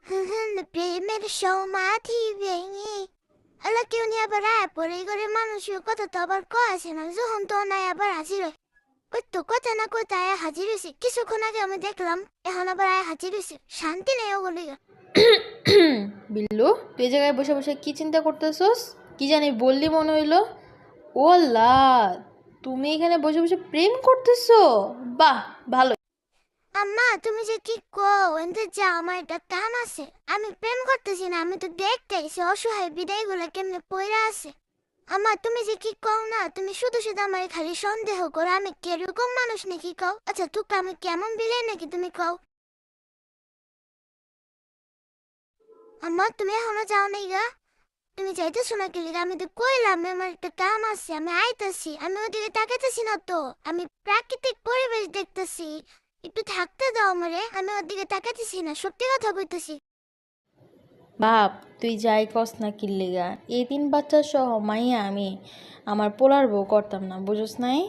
প্রেমের সমাধি ভেঙে আল্লাহ কেউ নিয়ে আবার আয় পরে করে মানুষের কথা তো আবার কয়েছে না যখন তো নাই আবার হাজির হয় ওই তো কথা না কথা আয় হাজির হয়েছে কিছুক্ষণ আগে আমি দেখলাম এখন আবার আয় হাজির হয়েছে শান্তি নেই ওগুলি বিল্লু তুই এই জায়গায় বসে বসে কি চিন্তা করতেছস? কি জানি বললি মনে হইলো। ও লা, তুমি এখানে বসে বসে প্রেম করতেছো? বাহ, ভালো। আম্মা তুমি যে কি কও এতে যা আমার একটা কাম আছে আমি প্রেম করতেছি না আমি তো দেখতেছি অসহায় বিদায় গুলা কেমনে পইরা আছে আম্মা তুমি যে কি কও না তুমি শুধু শুধু আমার খালি সন্দেহ করো আমি কিরকম মানুষ নাকি কও আচ্ছা তোকে আমি কেমন বিলাই নাকি তুমি কও আম্মা তুমি এখনো যাও নাই গা তুমি যাইতেছো না কি লিগা? আমি তো কইলাম আমার একটা কাম আছে আমি আইতাছি আমি ওদিকে তাকাইতেছি না তো আমি প্রাকৃতিক পরিবেশ দেখতেছি একটু থাকতে দাও আমারে আমি ওদিকে তাকাইতেছি না সত্যি কথা কইতেছি বাপ, তুই যাই কস না কিল্লিগা, এই তিন বাচ্চা সহ মাইয়া আমি আমার পোলার বউ করতাম না, বুঝোস নাই?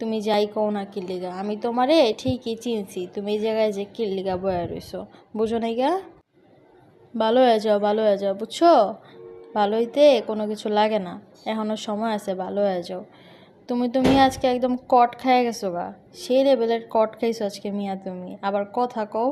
তুমি যাই কও না কিল্লিগা, আমি তোমারে ঠিকই চিনছি তুমি এই জায়গায় যে কিল্লিগা বয়া রইছো, বুঝো নাই গা? ভালো হয়ে যাও, ভালো হয়ে যাও, বুঝছো? ভালো হইতে কোনো কিছু লাগে না, এখনো সময় আছে, ভালো হয়ে যাও। তুমি আজকে একদম কট খাইয়া গেছো গা, সেই লেভেলের কট খাইছো আজকে মিয়া, তুমি আবার কথা কও।